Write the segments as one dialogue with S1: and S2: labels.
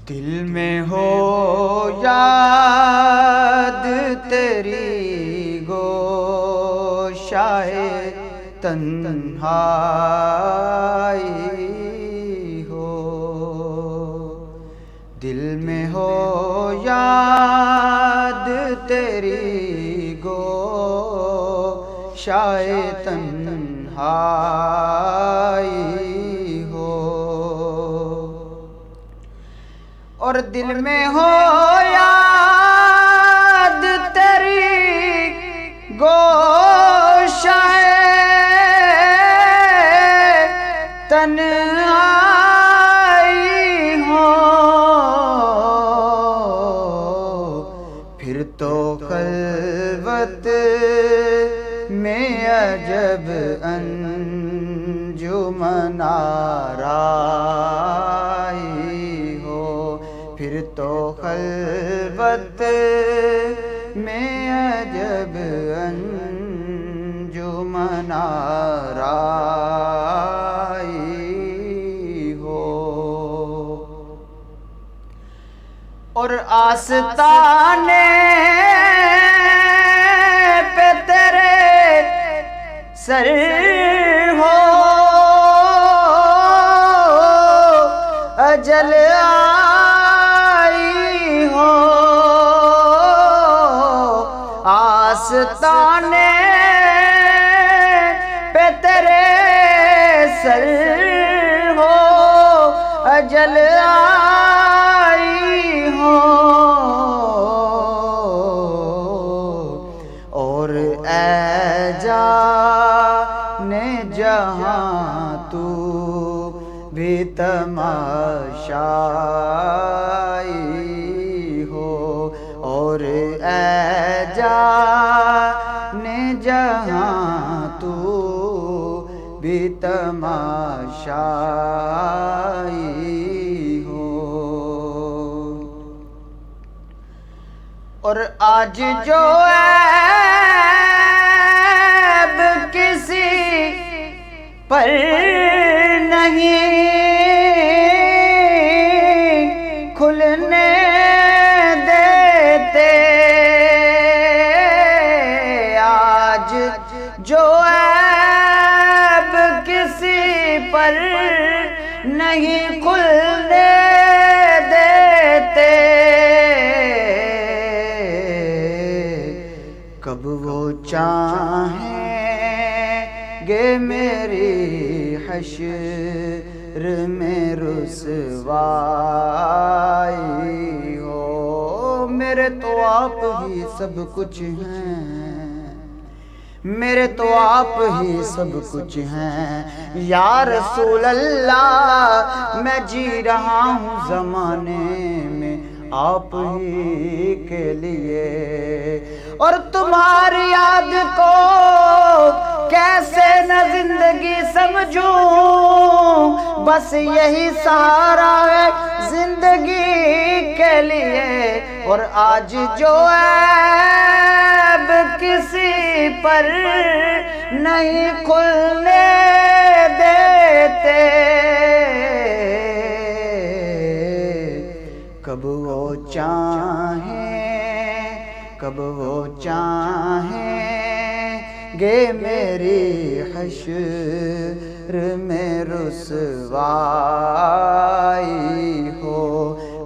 S1: دل میں ہو یاد تیری گوشائے تنہائی ہو، دل میں ہو یاد تیری گوشائے تنہائی ہو، اور دل میں ہو یاد تیری گوشائے تنہائی ہو، پھر تو خلوت میں عجب انجمن آرائی ہو، پھر تو خلوت میں عجب انجمن آرائی ہو، اور آستانے پہ تیرے سر ہو اجل آئی ہو، آستانے پہ تیرے سر ہو اجل آئی ہو، اور اے جانے جہاں تو بھی تماشائی ہو، اور اے جانے جہاں تو بھی تماشائی ہو، اور آج جو عیب کسی پر نہیں کھلنے دیتے، آج جو عیب کسی پر نہیں کھلنے دیتے، کب وہ چاہیں گے میری حشر میں رسوائی ہو، میرے تو آپ ہی سب کچھ ہیں، میرے تو آپ ہی سب کچھ ہیں، یا رسول اللہ میں جی رہا ہوں زمانے میں آپ ہی کے لیے، اور تمہاری یاد کو کیسے نہ زندگی سمجھوں، بس یہی سہارا ہے زندگی کے لیے، اور آج جو عیب کسی پر نہیں کھلنے دیتے، کب وہ چاہیں گے میری حشر میں رسوائی ہو،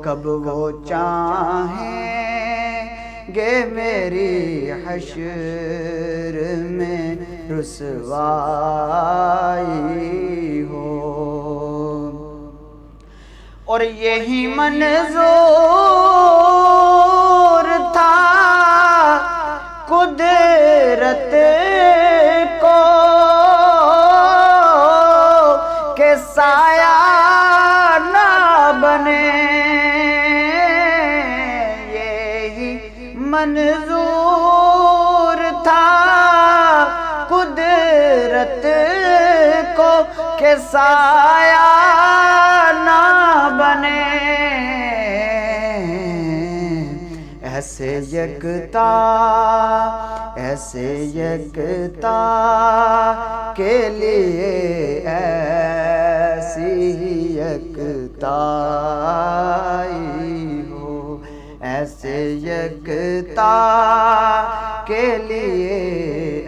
S1: کب وہ چاہیں گے میری حشر میں رسوائی ہو، اور یہی منظور تھا قدرت کو کہ سایہ نہ بنے، یہی منظور تھا قدرت کو کہ سایہ نہ بنے، ایسے یکتا کے لیے ایسی یکتائی یکتا کے لیے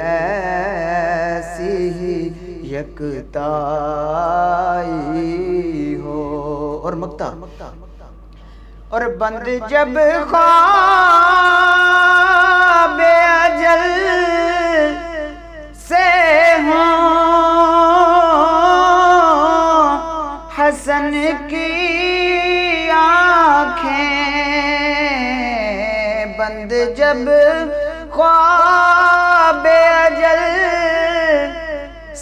S1: ایسی ہی یکتائی ہو. اور مکتا اور بند جب خواب اجل سے ہوں حسن کی آنکھیں، بند جب خواب اجل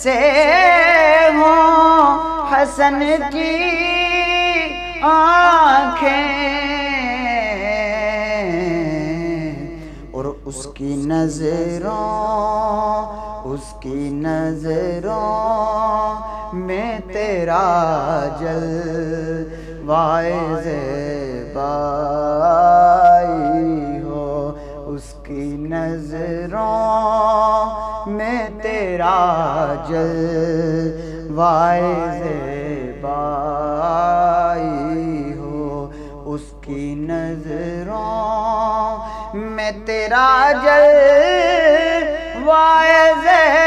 S1: سے ہوں حسن کی آنکھیں، اور اس کی نظروں میں تیرا جلوۂ زیبائی ہو. اس کی نظروں میں تیرا جلوۂ زیبائی ہو. اس کی نظروں میں تیرا جلوۂ زیبائی